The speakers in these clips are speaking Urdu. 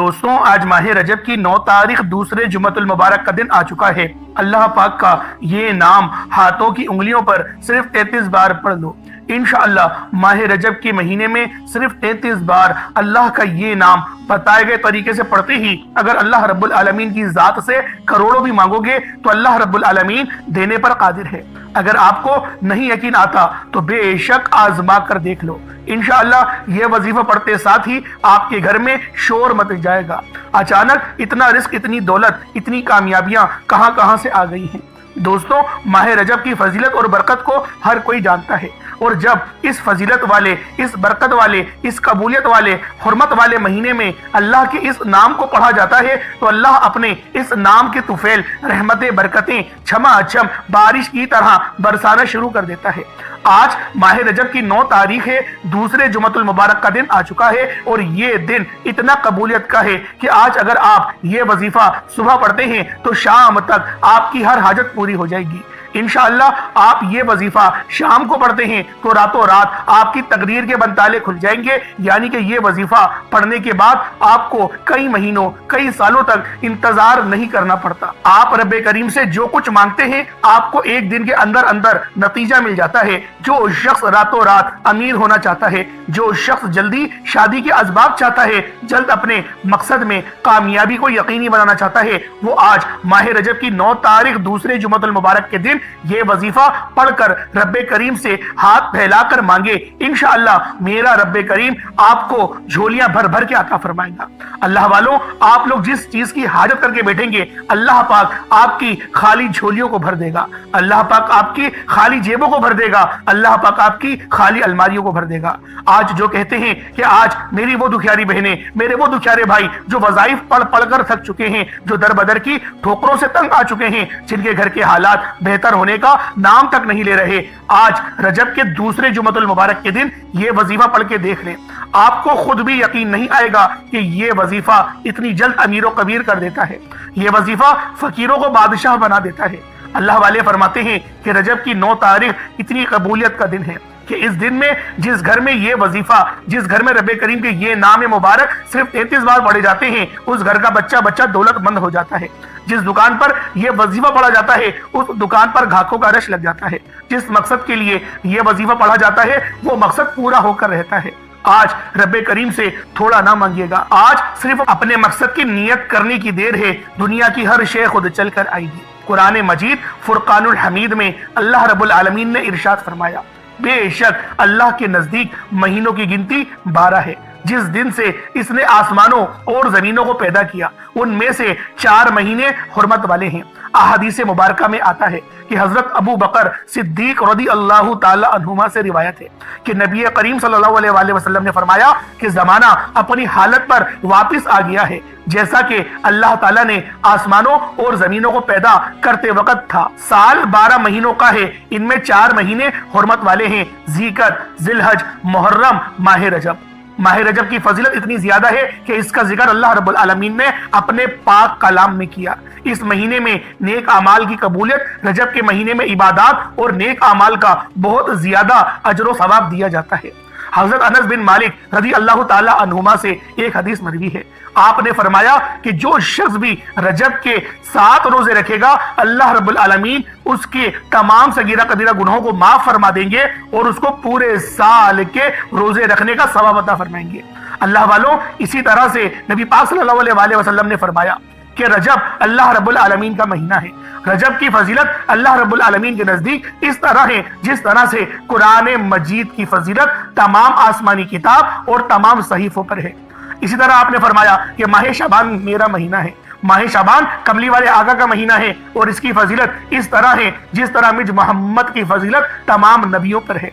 دوستوں، آج ماہ رجب کی 9 تاریخ دوسرے جمعۃ المبارک کا دن آ چکا ہے۔ اللہ پاک کا یہ نام ہاتھوں کی انگلیوں پر صرف 33 بار پڑھ لو۔ انشاءاللہ ماہ رجب کے مہینے میں صرف 33 بار اللہ کا یہ نام بتائے گئے طریقے سے پڑھتے ہی اگر اللہ رب العالمین کی ذات سے کروڑوں بھی مانگو گے تو اللہ رب العالمین دینے پر قادر ہے۔ اگر آپ کو نہیں یقین آتا تو بے شک آزما کر دیکھ لو۔ انشاءاللہ یہ وظیفہ پڑھتے ساتھ ہی آپ کے گھر میں شور مچ جائے گا۔ اچانک اتنا رزق، اتنی دولت، اتنی کامیابیاں کہاں سے آ گئی ہیں۔ دوستوں، ماہ رجب کی فضیلت اور برکت کو ہر کوئی جانتا ہے، اور جب اس فضیلت والے، اس برکت والے، اس قبولیت والے، حرمت والے مہینے میں اللہ کے اس نام کو پڑھا جاتا ہے تو اللہ اپنے اس نام کے طفیل رحمتیں، برکتیں چھما چھم بارش کی طرح برسانا شروع کر دیتا ہے۔ آج ماہ رجب کی 9 تاریخ ہے، دوسرے جمعۃ المبارک کا دن آ چکا ہے، اور یہ دن اتنا قبولیت کا ہے کہ آج اگر آپ یہ وظیفہ صبح پڑھتے ہیں تو شام تک آپ کی ہر حاجت پوری ہو جائے گی۔ انشاءاللہ آپ یہ وظیفہ شام کو پڑھتے ہیں تو راتوں رات آپ کی تقدیر کے بنتالے کھل جائیں گے، یعنی کہ یہ وظیفہ پڑھنے کے بعد آپ کو کئی مہینوں، کئی سالوں تک انتظار نہیں کرنا پڑتا۔ آپ رب کریم سے جو کچھ مانگتے ہیں آپ کو ایک دن کے اندر نتیجہ مل جاتا ہے۔ جو شخص راتوں رات امیر ہونا چاہتا ہے، جو شخص جلدی شادی کے اسباب چاہتا ہے، جلد اپنے مقصد میں کامیابی کو یقینی بنانا چاہتا ہے، وہ آج ماہ رجب کی 9 تاریخ دوسرے جمعۃ المبارک کے دن یہ وظیفہ پڑھ کر رب کریم سے ہاتھ پھیلا کر مانگے۔ انشاءاللہ میرا رب کریم آپ کو جھولیاں بھر بھر کے عطا فرمائے گا۔ اللہ والوں، آپ لوگ جس چیز کی حاجت کر کے بیٹھیں گے اللہ پاک آپ کی خالی جھولیوں کو بھر دے گا، اللہ پاک آپ کی خالی جیبوں کو بھر دے گا، اللہ پاک آپ کی خالی الماریوں کو بھر دے گا۔ آج جو کہتے ہیں کہ آج میری وہ دکھیاری بہنیں، میرے وہ دکھیارے بھائی جو وظائف پڑھ پڑھ کر تھک چکے ہیں، جو در بدر کی ٹھوکروں سے تنگ آ چکے ہیں، جن کے گھر کے حالات بہتر ہونے کا نام تک نہیں لے رہے، آج رجب کے دوسرے جمعۃ المبارک کے دن یہ وظیفہ پڑھ کے دیکھ لیں۔ آپ کو خود بھی یقین نہیں آئے گا کہ یہ وظیفہ اتنی جلد امیر و کبیر کر دیتا ہے، یہ وظیفہ فقیروں کو بادشاہ بنا دیتا ہے۔ اللہ والے فرماتے ہیں کہ رجب کی 9 تاریخ اتنی قبولیت کا دن ہے کہ اس دن میں جس گھر میں یہ وظیفہ، جس گھر میں رب کریم کے یہ نام مبارک صرف 33 بار پڑھے جاتے ہیں، اس گھر کا بچہ دولت مند ہو جاتا ہے۔ جس دکان پر یہ وظیفہ پڑھا جاتا ہے اس دکان پر گاہکوں کا رش لگ جاتا ہے۔ جس مقصد کے لیے یہ وظیفہ پڑھا جاتا ہے وہ مقصد پورا ہو کر رہتا ہے۔ آج رب کریم سے تھوڑا نہ مانگیے گا، آج صرف اپنے مقصد کی نیت کرنے کی دیر ہے، دنیا کی ہر شے خود چل کر آئے گی۔ قرآن مجید فرقان الحمید میں اللہ رب العالمین نے ارشاد فرمایا، بے شک اللہ کے نزدیک مہینوں کی گنتی 12 ہے۔ جس دن سے اس نے آسمانوں اور زمینوں کو پیدا کیا ان میں سے 4 مہینے حرمت والے ہیں۔ احادیث مبارکہ میں آتا ہے کہ حضرت ابو بکر صدیق رضی اللہ تعالی عنہما سے روایت ہے کہ نبی کریم صلی اللہ علیہ وآلہ وسلم نے فرمایا کہ زمانہ اپنی حالت پر واپس آ گیا ہے جیسا کہ اللہ تعالیٰ نے آسمانوں اور زمینوں کو پیدا کرتے وقت تھا۔ سال 12 مہینوں کا ہے، ان میں 4 مہینے حرمت والے ہیں، ذی القعدہ، ذی الحج، محرم، ماہ رجب۔ ماہ رجب کی فضیلت اتنی زیادہ ہے کہ اس کا ذکر اللہ رب العالمین نے اپنے پاک کلام میں کیا۔ اس مہینے میں نیک اعمال کی قبولیت، رجب کے مہینے میں عبادات اور نیک اعمال کا بہت زیادہ اجر و ثواب دیا جاتا ہے۔ حضرت انس بن مالک رضی اللہ تعالی عنہما سے ایک حدیث مروی ہے، آپ نے فرمایا کہ جو شخص بھی رجب کے 7 روزے رکھے گا اللہ رب العالمین اس کے تمام صغیرہ کبیرہ گناہوں کو معاف فرما دیں گے اور اس کو پورے سال کے روزے رکھنے کا ثواب عطا فرمائیں گے۔ اللہ والوں، اسی طرح سے نبی پاک صلی اللہ علیہ وآلہ وسلم نے فرمایا کہ رجب اللہ رب العالمین کا مہینہ ہے۔ رجب کی فضیلت اللہ رب العالمین کے نزدیک اس طرح ہے جس طرح سے قرآن مجید کی فضیلت تمام آسمانی کتاب اور تمام صحیفوں پر ہے۔ اسی طرح آپ نے فرمایا کہ ماہ شعبان میرا مہینہ ہے۔ ماہ شعبان کملی والے آقا کا مہینہ ہے اور اس کی فضیلت اس طرح ہے جس طرح مجھ محمد کی فضیلت تمام نبیوں پر ہے۔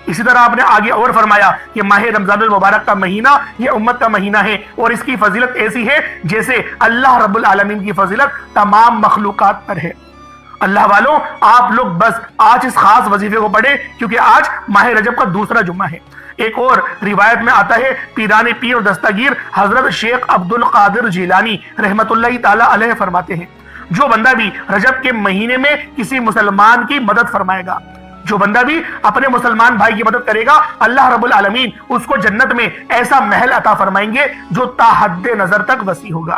اسی طرح آپ نے آگے اور فرمایا کہ ماہ رمضان المبارک کا مہینہ یہ امت کا مہینہ ہے اور اس کی فضیلت ایسی ہے جیسے اللہ رب العالمین کی فضیلت تمام مخلوقات پر ہے۔ اللہ والوں، آپ لوگ بس آج اس خاص وظیفے کو پڑھیں کیونکہ آج ماہ رجب کا دوسرا جمعہ ہے۔ ایک اور روایت میں آتا ہے، پیران پیر اور دستگیر حضرت شیخ عبد القادر جیلانی رحمت اللہ تعالی علیہ فرماتے ہیں، جو بندہ بھی رجب کے مہینے میں کسی مسلمان کی مدد فرمائے گا، جو بندہ بھی اپنے مسلمان بھائی کی مدد کرے گا اللہ رب العالمین اس کو جنت میں ایسا محل عطا فرمائیں گے جو تا حد نظر تک وسیع ہوگا۔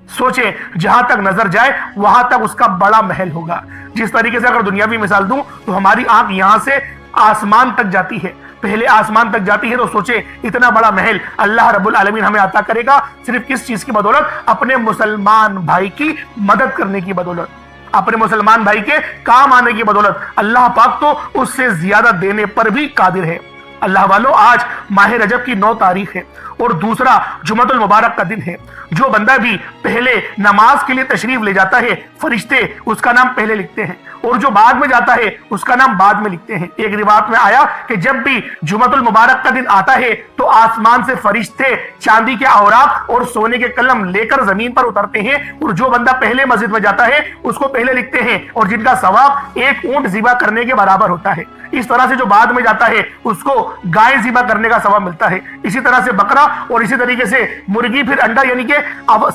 سوچیں جہاں تک نظر جائے وہاں تک اس کا بڑا محل ہوگا۔ جس طریقے سے اگر دنیاوی مثال دوں تو ہماری آنکھ یہاں سے آسمان تک جاتی ہے، پہلے آسمان تک جاتی ہے، تو سوچیں اتنا بڑا محل اللہ رب العالمین ہمیں عطا کرے گا صرف کس چیز کی بدولت؟ اپنے مسلمان بھائی کی مدد کرنے کی بدولت، اپنے مسلمان بھائی کے کام آنے کی بدولت۔ اللہ پاک تو اس سے زیادہ دینے پر بھی قادر ہے۔ اللہ والو، آج ماہ رجب کی 9 تاریخ ہے اور دوسرا جمعۃ المبارک کا دن ہے۔ جو بندہ بھی پہلے نماز کے لیے تشریف لے جاتا ہے فرشتے اس کا نام پہلے لکھتے ہیں، اور جو بعد میں جاتا ہے اس کا نام بعد میں لکھتے ہیں۔ ایک روایت میں آیا کہ جب بھی جمعۃ المبارک کا دن آتا ہے تو آسمان سے فرشتے چاندی کے اوراق اور سونے کے قلم لے کر زمین پر اترتے ہیں، اور جو بندہ پہلے مسجد میں جاتا ہے اس کو پہلے لکھتے ہیں، اور جن کا ثواب ایک اونٹ ذبح کرنے کے برابر ہوتا ہے۔ اس طرح سے جو بعد میں جاتا ہے اس کو گائے ذبح کرنے کا ثواب ملتا ہے، اسی طرح سے بکرا، اور اسی طریقے سے مرغی، پھر انڈا، یعنی کہ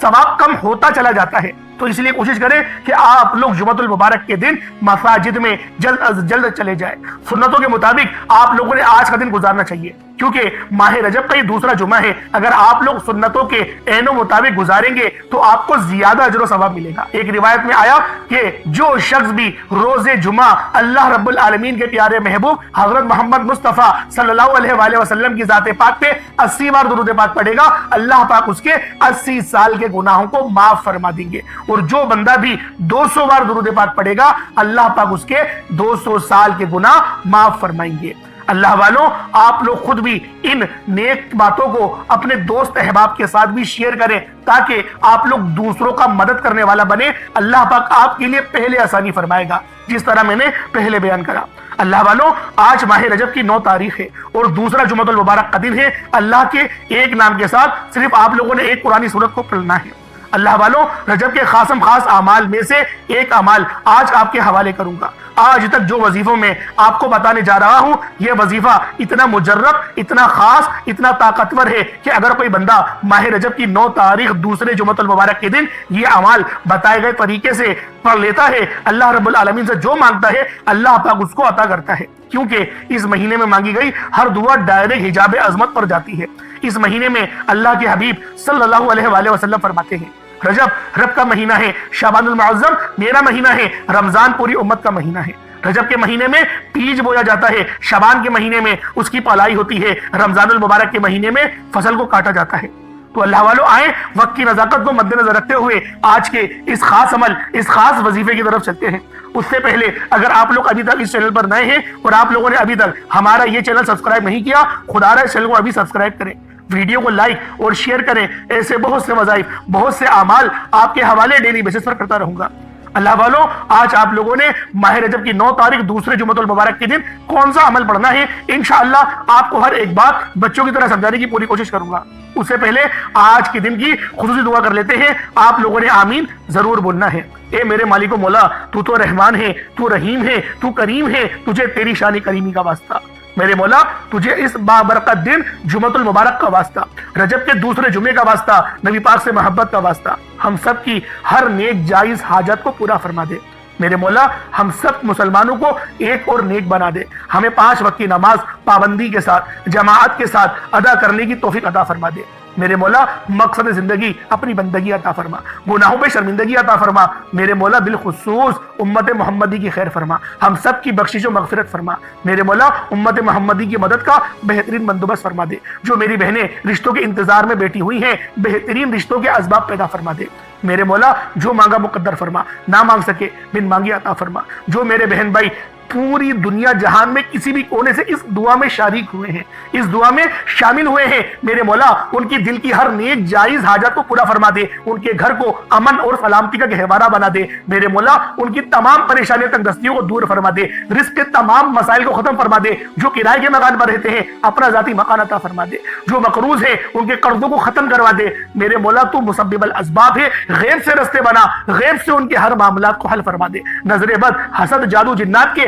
ثواب کم ہوتا چلا جاتا ہے۔ تو اس لیے کوشش کریں کہ آپ لوگ جمعۃ المبارک کے دن مساجد میں جلد از جلد چلے جائیں۔ سنتوں کے مطابق آپ لوگوں نے آج کا دن گزارنا چاہیے، کیونکہ ماہ رجب کا یہ دوسرا جمعہ ہے۔ اگر آپ لوگ سنتوں کے عین و مطابق گزاریں گے تو آپ کو زیادہ اجر و ثواب ملے گا۔ ایک روایت میں آیا کہ جو شخص بھی روز جمعہ اللہ رب العالمین کے پیارے محبوب حضرت محمد مصطفیٰ صلی اللہ علیہ وآلہ وسلم کی ذات پاک پہ 80 بار درود پاک پڑھے گا، اللہ پاک اس کے 80 سال کے گناہوں کو معاف فرما دیں گے، اور جو بندہ بھی 200 بار درود پاک پڑھے گا اللہ پاک اس کے 200 سال کے گناہ معاف فرمائیں گے۔ اللہ والوں، آپ لوگ خود بھی ان نیک باتوں کو اپنے دوست احباب کے ساتھ بھی شیئر کریں تاکہ آپ لوگ دوسروں کا مدد کرنے والا بنے۔ اللہ پاک آپ کے لیے پہلے آسانی فرمائے گا، جس طرح میں نے پہلے بیان کرا۔ اللہ والوں، آج ماہ رجب کی 9 تاریخ ہے اور دوسرا جمعۃ المبارک کا دن ہے۔ اللہ کے ایک نام کے ساتھ صرف آپ لوگوں نے ایک قرآنی سورت کو پڑھنا ہے۔ اللہ والوں، رجب کے خاصم خاص اعمال میں سے ایک عمل آج آپ کے حوالے کروں گا۔ آج تک جو وظیفوں میں آپ کو بتانے جا رہا ہوں یہ وظیفہ اتنا مجرب، اتنا خاص، اتنا طاقتور ہے کہ اگر کوئی بندہ ماہ رجب کی 9 تاریخ دوسرے جمعۃ المبارک کے دن یہ اعمال بتائے گئے طریقے سے پڑھ لیتا ہے، اللہ رب العالمین سے جو مانگتا ہے اللہ پاک اس کو عطا کرتا ہے، کیونکہ اس مہینے میں مانگی گئی ہر دعا ڈائریکٹ حجاب عظمت پر جاتی ہے۔ اس مہینے میں اللہ کے حبیب صلی اللہ علیہ وآلہ وسلم فرماتے ہیں رجب رب کا مہینہ ہے، شعبان المعظم میرا مہینہ ہے، رمضان پوری امت کا مہینہ ہے۔ رجب کے مہینے میں بیج بویا جاتا ہے، شعبان کے مہینے میں اس کی پالائی ہوتی ہے، رمضان المبارک کے مہینے میں فصل کو کاٹا جاتا ہے۔ تو اللہ والوں، آئیں وقت کی نزاکت کو مد نظر رکھتے ہوئے آج کے اس خاص عمل، اس خاص وظیفے کی طرف چلتے ہیں۔ اس سے پہلے اگر آپ لوگ ابھی تک اس چینل پر نئے ہیں اور آپ لوگوں نے ابھی تک ہمارا یہ چینل سبسکرائب نہیں کیا، خدا رہا اس چینل کو ابھی سبسکرائب کریں، ویڈیو کو لائک اور شیئر کریں۔ ایسے بہت سے وظائف، بہت سے اعمال آپ کے حوالے ڈیلی بیسس پر کرتا رہوں گا۔ اللہ والوں، آج آپ لوگوں نے ماہ رجب کی 9 تاریخ دوسرے جمعۃ المبارک کے دن کون سا عمل پڑھنا ہے، انشاءاللہ آپ کو ہر ایک بات بچوں کی طرح سمجھانے کی پوری کوشش کروں گا۔ اس سے پہلے آج کے دن کی خصوصی دعا کر لیتے ہیں۔ آپ لوگوں نے آمین ضرور بولنا ہے۔ اے میرے مالک و مولا، تو رحمان ہے، تو رحیم ہے، تو کریم ہے، تجھے تیری شان کریمی کا واسطہ۔ میرے مولا، تجھے اس بابرکت دن جمعۃ المبارک کا واسطہ، رجب کے دوسرے جمعے کا واسطہ، نبی پاک سے محبت کا واسطہ، ہم سب کی ہر نیک جائز حاجت کو پورا فرما دے۔ میرے مولا، ہم سب مسلمانوں کو ایک اور نیک بنا دے، ہمیں 5 وقت کی نماز پابندی کے ساتھ، جماعت کے ساتھ ادا کرنے کی توفیق عطا فرما دے۔ میرے مولا، مقصد زندگی اپنی بندگی عطا فرما، گناہوں پہ شرمندگی عطا فرما۔ میرے مولا، بالخصوص امت محمدی کی خیر فرما، ہم سب کی بخشش و مغفرت فرما۔ میرے مولا، امت محمدی کی مدد کا بہترین بندوبست فرما دے۔ جو میری بہنیں رشتوں کے انتظار میں بیٹھی ہوئی ہیں، بہترین رشتوں کے اسباب پیدا فرما دے۔ میرے مولا، جو مانگا مقدر فرما، نہ مانگ سکے بن مانگی عطا فرما۔ جو میرے بہن بھائی پوری دنیا جہان میں کسی بھی کونے سے اس دعا میں شریک ہوئے ہیں، اس دعا میں شامل ہوئے ہیں، میرے مولا ان کی دل کی ہر نیک جائز حاجت کو پورا فرما دے، ان کے گھر کو امن اور سلامتی کا گہوارہ بنا دے۔ میرے مولا، ان کی تمام پریشانیوں تک دستیوں کو دور فرما دے، رزق کے تمام مسائل کو ختم فرما دے۔ جو کرائے کے مکان پر رہتے ہیں اپنا ذاتی مکان عطا فرما دے، جو مقروض ہیں ان کے قرضوں کو ختم کروا دے۔ میرے مولا، تو مسبب الاسباب ہے، غیب سے رستے بنا، غیب سے ان کے ہر معاملات کو حل فرما دے۔ نظر بد، حسد، جادو، جنات کے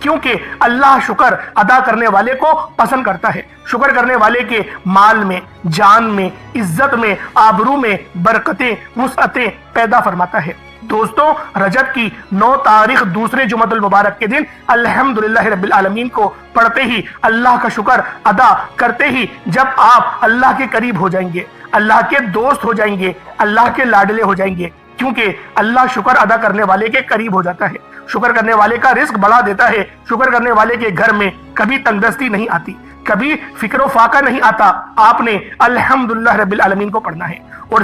کیونکہ اللہ شکر ادا کرنے والے کو پسند کرتا ہے، شکر کرنے والے کے مال میں، جان میں، عزت میں، آبرو میں برکتیں، وسعتیں پیدا فرماتا ہے۔ دوستوں، رجب کی 9 تاریخ دوسرے جمعۃ المبارک کے دن الحمدللہ رب العالمین کو پڑھتے ہی، اللہ کا شکر ادا کرتے ہی جب آپ اللہ کے قریب ہو جائیں گے، اللہ کے دوست ہو جائیں گے، اللہ کے لاڈلے ہو جائیں گے، کیونکہ اللہ شکر ادا کرنے والے کے قریب ہو جاتا ہے، شکر کرنے والے کا رزق بڑھا دیتا ہے، شکر کرنے والے کے گھر میں کبھی تنگدستی نہیں آتی، کبھی فکر و فاقہ نہیں آتا۔ آپ نے الحمدللہ رب العالمین کو پڑھنا ہے، اور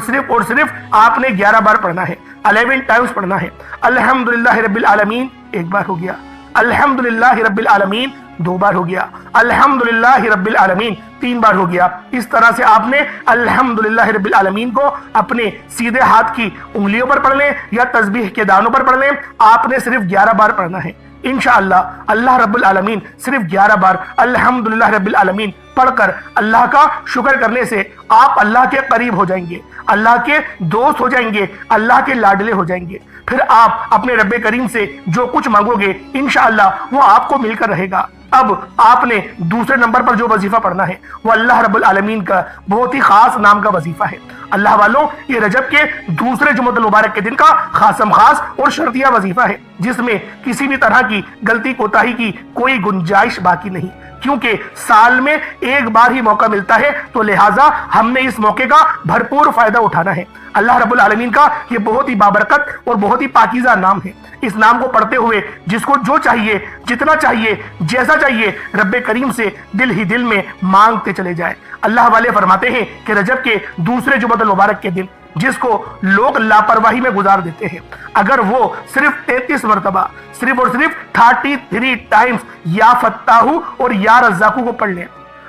صرف آپ نے 11 بار پڑھنا ہے، 11 ٹائمز پڑھنا ہے۔ الحمدللہ رب العالمین ایک بار ہو گیا، الحمدللہ رب العالمین 2 بار ہو گیا، الحمدللہ رب العالمین 3 بار ہو گیا۔ اس طرح سے آپ نے الحمدللہ رب العالمین کو اپنے سیدھے ہاتھ کی انگلیوں پر پڑھ لیں یا تسبیح کے دانوں پر پڑھ لیں، آپ نے صرف 11 بار پڑھنا ہے۔ انشاءاللہ اللہ رب العالمین صرف 11 بار الحمدللہ رب العالمین پڑھ کر اللہ کا شکر کرنے سے آپ اللہ کے قریب ہو جائیں گے، اللہ کے دوست ہو جائیں گے، اللہ کے لاڈلے ہو جائیں گے۔ پھر آپ اپنے رب کریم سے جو کچھ مانگو گے انشاءاللہ وہ آپ کو مل کر رہے گا۔ اب آپ نے دوسرے نمبر پر جو وظیفہ پڑھنا ہے وہ اللہ رب العالمین کا بہت ہی خاص نام کا وظیفہ ہے۔ اللہ والوں، یہ رجب کے دوسرے جمعۃ المبارک کے دن کا خاصم خاص اور شرطیہ وظیفہ ہے، جس میں کسی بھی طرح کی غلطی کوتاہی کی کوئی گنجائش باقی نہیں، کیونکہ سال میں ایک بار ہی موقع ملتا ہے، تو لہٰذا ہم نے اس موقع کا بھرپور فائدہ اٹھانا ہے۔ اللہ رب العالمین کا یہ بہت ہی بابرکت اور بہت ہی پاکیزہ نام ہے۔ اس نام کو پڑھتے ہوئے جس کو جو چاہیے، جتنا چاہیے، جیسا چاہیے، رب کریم سے دل ہی دل میں مانگتے چلے جائیں۔ اللہ والے فرماتے ہیں کہ رجب کے دوسرے جمعۃ المبارک کے دن جس کو لوگ لاپرواہی میں گزار دیتے ہیں، اگر وہ صرف 33 مرتبہ، صرف اور صرف 33 ٹائمز یا فتاحو اور یا رزاقو کو پڑھ لیں،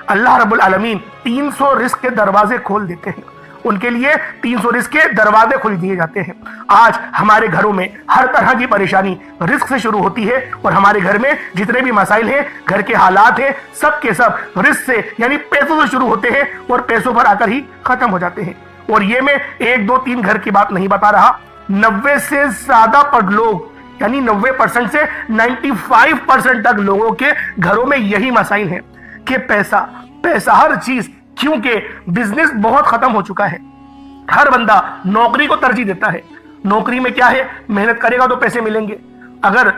اللہ رب العالمین 300 رزق کے دروازے کھول دیتے ہیں، ان کے لیے 300 رزق کے دروازے کھول دیے جاتے ہیں۔ آج ہمارے گھروں میں ہر طرح کی پریشانی رزق سے شروع ہوتی ہے، اور ہمارے گھر میں جتنے بھی مسائل ہیں، گھر کے حالات ہیں، سب کے سب رزق سے یعنی پیسوں سے شروع ہوتے ہیں اور پیسوں پر آ کر ہی ختم ہو جاتے ہیں۔ اور یہ میں 1 2 3 گھر کی بات نہیں بتا رہا، 90 سے زیادہ پر لوگ یعنی 90% سے 95% تک لوگوں کے گھروں میں یہی مسائل ہیں کہ پیسہ ہر چیز، کیونکہ بزنس بہت ختم ہو چکا ہے۔ ہر بندہ نوکری کو ترجیح دیتا ہے۔ نوکری میں کیا ہے، محنت کرے گا تو پیسے ملیں گے، اگر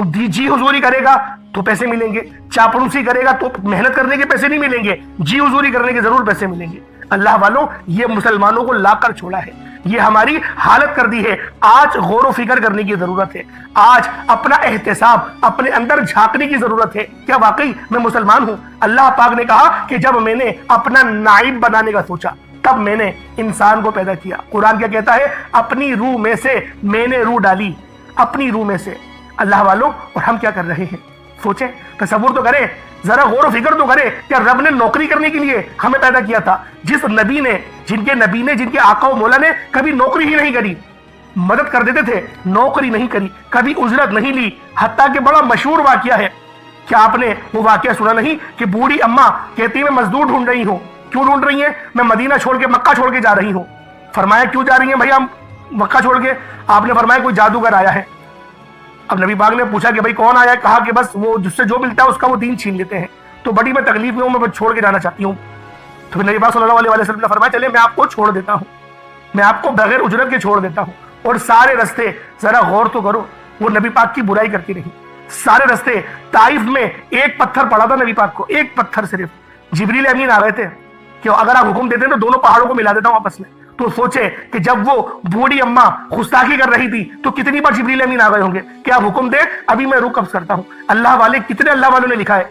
جی حضوری کرے گا تو پیسے ملیں گے، چاپلوسی کرے گا تو محنت کرنے کے پیسے نہیں ملیں گے، جی حضوری کرنے کے ضرور پیسے ملیں گے۔ اللہ والوں، یہ مسلمانوں کو لا کر چھوڑا ہے، یہ ہماری حالت کر دی ہے۔ آج غور و فکر کرنے کی ضرورت ہے، آج اپنا احتساب اپنے اندر جھانکنے کی ضرورت ہے، کیا واقعی میں مسلمان ہوں؟ اللہ پاک نے کہا کہ جب میں نے اپنا نائب بنانے کا سوچا تب میں نے انسان کو پیدا کیا۔ قرآن کیا کہتا ہے؟ اپنی روح میں سے میں نے روح ڈالی، اپنی روح میں سے۔ اللہ والوں، اور ہم کیا کر رہے ہیں؟ سوچیں، تصور تو کریں، ذرا غور و فکر تو کریں کہ رب نے نوکری کرنے کے لیے ہمیں پیدا کیا تھا، جس نبی نے، جن کے آقا و مولا نے کبھی نوکری ہی نہیں کری، مدد کر دیتے تھے، نوکری نہیں کری، کبھی اجرت نہیں لی، حتیٰ کہ بڑا مشہور واقعہ ہے۔ کیا آپ نے وہ واقعہ سنا نہیں کہ بوڑھی اماں کہتی میں مزدور ڈھونڈ رہی ہوں؟ کیوں ڈھونڈ رہی ہیں؟ میں مدینہ چھوڑ کے مکہ چھوڑ کے جا رہی ہوں۔ فرمایا کیوں جا رہی ہیں بھائی ہم مکہ چھوڑ کے؟ آپ نے فرمایا کوئی جادوگر آیا ہے۔ اب نبی پاک نے پوچھا کہ بھائی کون آیا ہے؟ کہا کہ بس وہ جس سے جو ملتا ہے اس کا وہ دین چھین لیتے ہیں، تو بڑی میں تکلیف میں ہوں، میں چھوڑ کے جانا چاہتی ہوں۔ تو پھر نبی پاک صلی اللہ علیہ وسلم نے فرمایا چلے میں آپ کو چھوڑ دیتا ہوں، میں آپ کو بغیر اجرت کے چھوڑ دیتا ہوں۔ اور سارے رستے ذرا غور تو کرو، وہ نبی پاک کی برائی کرتی رہی، سارے رستے۔ طائف میں ایک پتھر پڑا تھا نبی پاک کو، ایک پتھر صرف۔ جبریل امین آ گئے تھے کہ اگر آپ حکم دیتے ہیں تو دونوں پہاڑوں کو ملا دیتا ہوں آپس میں۔ تو سوچے کہ جب وہ بوڑھی اماں گستاخی کر رہی تھی تو کتنی بار جبریل امین آ گئے ہوں گے کہ آپ حکم دیں، ابھی میں روح قبض کرتا ہوں۔ اللہ والے، کتنے اللہ والوں نے لکھا ہے،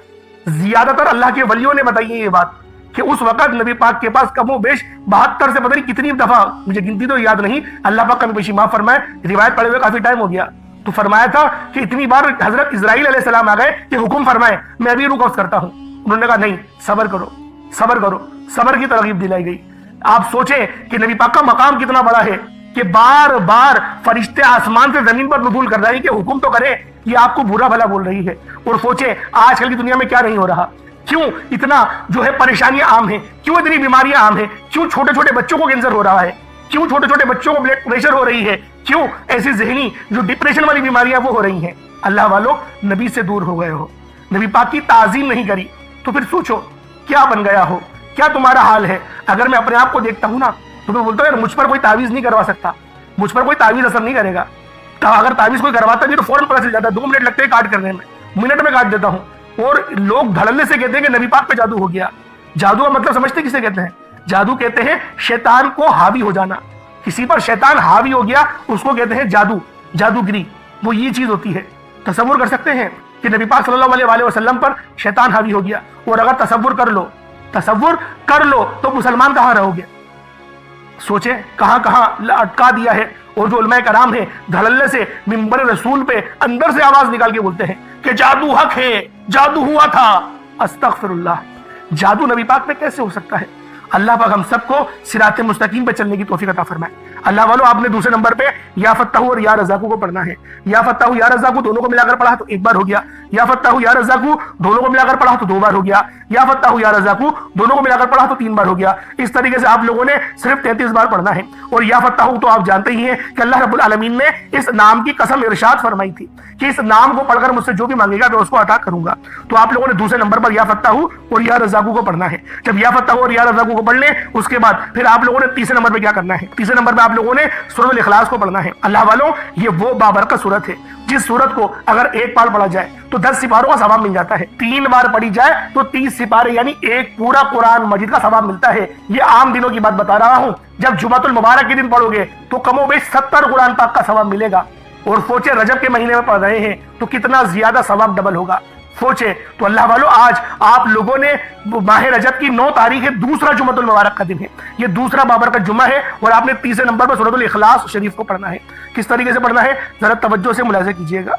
زیادہ تر اللہ کے ولیوں نے بتائی ہے یہ بات کہ اس وقت نبی پاک کے پاس کم و بیش 72 سے پتہ نہیں کتنی دفعہ، مجھے گنتی تو یاد نہیں، اللہ پاک کمی بیشی معاف فرمائے، روایت پڑھے ہوئے کافی ٹائم ہو گیا، تو فرمایا تھا کہ اتنی بار حضرت اسرائیل علیہ السلام آ گئے کہ حکم فرمائے میں ابھی روح قبض کرتا ہوں۔ انہوں نے کہا نہیں، صبر کرو، صبر کرو، صبر کی ترغیب دلائی گئی۔ آپ سوچیں کہ نبی پاک کا مقام کتنا بڑا ہے کہ بار بار فرشتے آسمان سے زمین پر نزول کر رہے ہیں کہ حکم تو کرے، یہ آپ کو برا بھلا بول رہی ہے۔ اور سوچیں آج کل کی دنیا میں کیا نہیں ہو رہا، کیوں اتنا جو ہے پریشانیاں عام ہیں، کیوں اتنی بیماریاں عام ہیں، کیوں چھوٹے چھوٹے بچوں کو کینسر ہو رہا ہے، کیوں چھوٹے چھوٹے بچوں کو بلڈ پریشر ہو رہی ہے، کیوں ایسی ذہنی جو ڈپریشن والی بیماریاں وہ ہو رہی ہیں۔ اللہ والوں نبی سے دور ہو گئے ہو, نبی پاک کی تعظیم نہیں کری, تو پھر سوچو کیا بن گیا ہو, کیا تمہارا حال ہے. اگر میں اپنے آپ کو دیکھتا ہوں نا تو میں بولتا ہوں یار مجھ پر کوئی تعویذ نہیں کروا سکتا, مجھ پر کوئی تعویذ اثر نہیں کرے گا. اگر تعویذ کوئی کرواتا نہیں تو فوراً پتہ چل جاتا, 2 منٹ لگتے ہیں کاٹ کرنے میں, منٹ میں کاٹ دیتا ہوں. اور لوگ دھڑلے سے کہتے ہیں کہ نبی پاک پہ جادو ہو گیا. جادو کا مطلب سمجھتے کسے کہتے ہیں؟ جادو کہتے ہیں شیطان کو حاوی ہو جانا. کسی پر شیطان حاوی ہو گیا اس کو کہتے ہیں جادو, جادوگری. وہ یہ چیز ہوتی ہے. تصور کر سکتے ہیں کہ نبی پاک صلی اللہ علیہ وآلہ وسلم پر شیطان حاوی ہو گیا, اور اگر تصور کر لو تو مسلمان کہاں رہو گے؟ سوچیں کہاں کہاں اٹکا دیا ہے. اور جو علماء کرام ہیں دھڑلے سے منبر رسول پہ اندر سے آواز نکال کے بولتے ہیں کہ جادو حق ہے, جادو ہوا تھا. استغفر اللہ, جادو نبی پاک پہ کیسے ہو سکتا ہے؟ اللہ پاک ہم سب کو صراط مستقیم پہ چلنے کی توفیق عطا فرمائے. اللہ والوں آپ نے دوسرے نمبر پہ یا فتاح اور یا رزاقو کو پڑھنا ہے. یا فتاح یا رزاقو دونوں کو ملا کر پڑھا تو ایک بار ہو گیا. یا فتاح یا رزاقو دونوں کو ملا کر پڑھا تو 2 بار ہو گیا. یا فتاح یا رزاقو دونوں کو ملا کر پڑھا تو 3 بار ہو گیا. اس طریقے سے آپ لوگوں نے صرف 33 بار پڑھنا ہے. اور یا فتاح تو آپ جانتے ہی ہیں کہ اللہ رب العالمین نے اس نام کی قسم ارشاد فرمائی تھی کہ اس نام کو پڑھ کر مجھ سے جو بھی مانگے گا میں اس کو عطا کروں گا. تو آپ لوگوں نے دوسرے نمبر پر یا فتاح اور یا رزاقو کو پڑھنا ہے. جب یا فتاح اور یا رزاقو کو پڑھ لیں اس کے بعد پھر آپ لوگوں نے تیسرے نمبر پہ کیا کرنا ہے؟ تیسرے نمبر پہ آپ لوگوں نے سورۃ الاخلاص کو پڑھنا ہے. اللہ والوں یہ وہ بابرکت سورت ہے جس سورت کو اگر 1 بار پڑھا جائے تو 10 سپاروں کا ثواب مل جاتا ہے. 3 بار پڑھی جائے تو 30 سپارے یعنی ایک پورا قرآن مجید کا ثواب ملتا ہے. یہ عام دنوں کی بات بتا رہا ہوں. جب جمعۃ المبارک کے دن پڑھو گے تو کم و بیش 70 قرآن پاک کا ثواب ملے گا. اور سوچے رجب کے مہینے میں پڑھ رہے ہیں تو کتنا زیادہ ثواب ڈبل ہوگا. سوچے تو اللہ والوں آج آپ لوگوں نے ماہ رجب کی 9 تاریخ ہے, دوسرا جمعۃ المبارک کا دن ہے, یہ دوسرا بابرکت جمعہ ہے, اور آپ نے تیسرے نمبر پر سورۃ الاخلاص شریف کو پڑھنا ہے. کس طریقے سے پڑھنا ہے ذرا توجہ سے ملاحظہ کیجیے گا.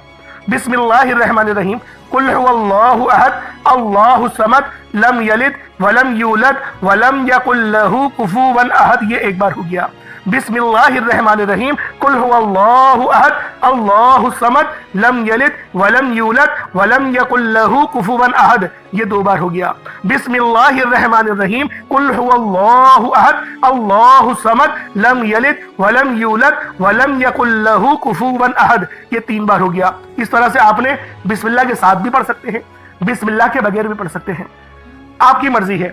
بسم اللہ الرحمن الرحیم. قل هو اللہ احد اللہ الصمد لم یلد ولم یولد ولم یکن له کفوا احد. یہ ایک بار ہو گیا. بسم اللہ الرحمن الرحیم. قل هو اللہ احد اللہ الصمد لم یلد ولم یولد ولم یکن له کفوا احد. یہ 2 بار ہو گیا. بسم اللہ الرحمن الرحیم. قل هو اللہ احد اللہ الصمد لم یلد ولم یولد ولم یکن له کفوا احد. یہ 3 بار ہو گیا. اس طرح سے آپ نے بسم اللہ کے ساتھ بھی پڑھ سکتے ہیں, بسم اللہ کے بغیر بھی پڑھ سکتے ہیں, آپ کی مرضی ہے.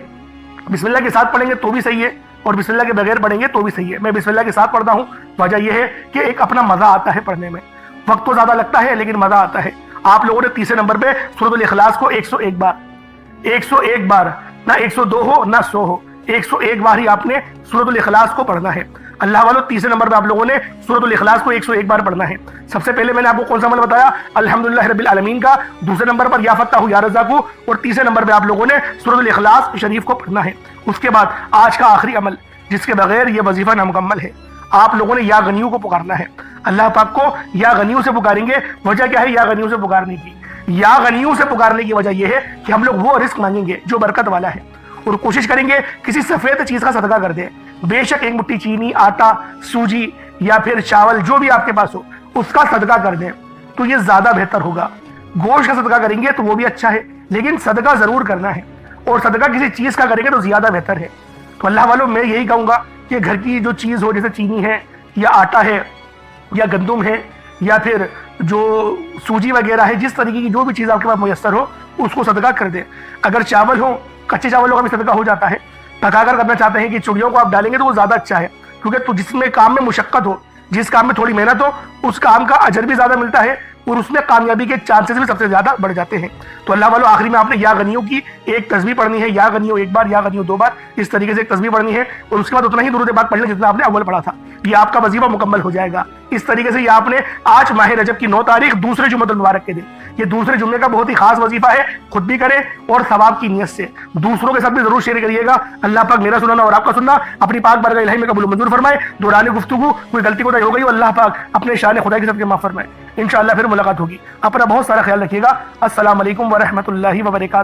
بسم اللہ کے ساتھ پڑھیں گے تو بھی صحیح ہے اور بسم اللہ کے بغیر پڑھیں گے تو بھی صحیح ہے. میں بسم اللہ کے ساتھ پڑھتا ہوں, وجہ یہ ہے کہ ایک اپنا مزہ آتا ہے پڑھنے میں. وقت تو زیادہ لگتا ہے لیکن مزہ آتا ہے. آپ لوگوں نے تیسرے نمبر پہ سورۃ الاخلاص کو 101 بار نہ 102 ہو نہ 100 ہو, 101 بار ہی آپ نے سورۃ الاخلاص کو پڑھنا ہے. اللہ والوں تیسرے نمبر پہ آپ لوگوں نے سورۃ الاخلاص کو 101 بار پڑھنا ہے. سب سے پہلے میں نے آپ کو کون سا عمل بتایا؟ الحمدللہ رب العالمین کا. دوسرے نمبر پر یا فتاح یا رزاقو, اور تیسرے نمبر پہ آپ لوگوں نے سورۃ الاخلاص شریف کو پڑھنا ہے. اس کے بعد آج کا آخری عمل جس کے بغیر یہ وظیفہ نامکمل ہے, آپ لوگوں نے یا غنیوں کو پکارنا ہے. اللہ پاک کو یا غنیوں سے پکاریں گے. وجہ کیا ہے یا غنیوں سے پکارنے کی؟ یا غنیوں سے پکارنے کی وجہ یہ ہے کہ ہم لوگ وہ رزق مانگیں گے جو برکت والا ہے, اور کوشش کریں گے کسی سفید چیز کا صدقہ کر دیں. بے شک 1 مٹھی چینی, آٹا, سوجی یا پھر چاول جو بھی آپ کے پاس ہو اس کا صدقہ کر دیں تو یہ زیادہ بہتر ہوگا. گوشت کا صدقہ کریں گے تو وہ بھی اچھا ہے لیکن صدقہ ضرور کرنا ہے, اور صدقہ کسی چیز کا کریں گے تو زیادہ بہتر ہے. تو اللہ والوں میں یہی کہوں گا کہ گھر کی جو چیز ہو, جیسے چینی ہے یا آٹا ہے یا گندم ہے یا پھر جو سوجی وغیرہ ہے, جس طریقے کی جو بھی چیز آپ کے پاس میسر ہو اس کو صدقہ کر دیں. اگر چاول ہو, کچے چاولوں کا بھی صدقہ ہو جاتا ہے. پکا کر کرنا چاہتے ہیں کہ چڑیوں کو آپ ڈالیں گے تو وہ زیادہ اچھا ہے, کیونکہ تو جس میں کام میں مشقت ہو, جس کام میں تھوڑی محنت ہو, اس کام کا اجر بھی زیادہ ملتا ہے اور اس میں کامیابی کے چانسز بھی سب سے زیادہ بڑھ جاتے ہیں. تو اللہ والوں آخری میں آپ نے یا غنیوں کی ایک تسبیح پڑھنی ہے, یا غنیوں 1 بار, یا غنیوں 2 بار, اس طریقے سے ایک تسبیح پڑھنی ہے, اور اس کے بعد اتنا ہی درود پاک پڑھ لیں جتنا آپ نے اول پڑھا تھا. یہ آپ کا وظیفہ مکمل ہو جائے گا. اس طریقے سے یہ آپ نے آج ماہ رجب کی 9 تاریخ دوسرے جمعۃ المبارک کے دن, یہ دوسرے جمعے کا بہت ہی خاص وظیفہ ہے. خود بھی کریں اور ثواب کی نیت سے دوسروں کے ساتھ بھی ضرور شیئر کریے گا. اللہ پاک میرا سننا اور آپ کا سننا اپنی پاک بارگاہ الہی میں قبول منظور فرمائے. دوران گفتگو کوئی غلطی کوتاہی ہو گئی اللہ پاک اپنے شان خدا کے ساتھ معاف فرمائے. انشاءاللہ پھر ملاقات ہوگی. اپنا بہت سارا خیال رکھیے گا. السلام علیکم ورحمۃ اللہ وبرکاتہ.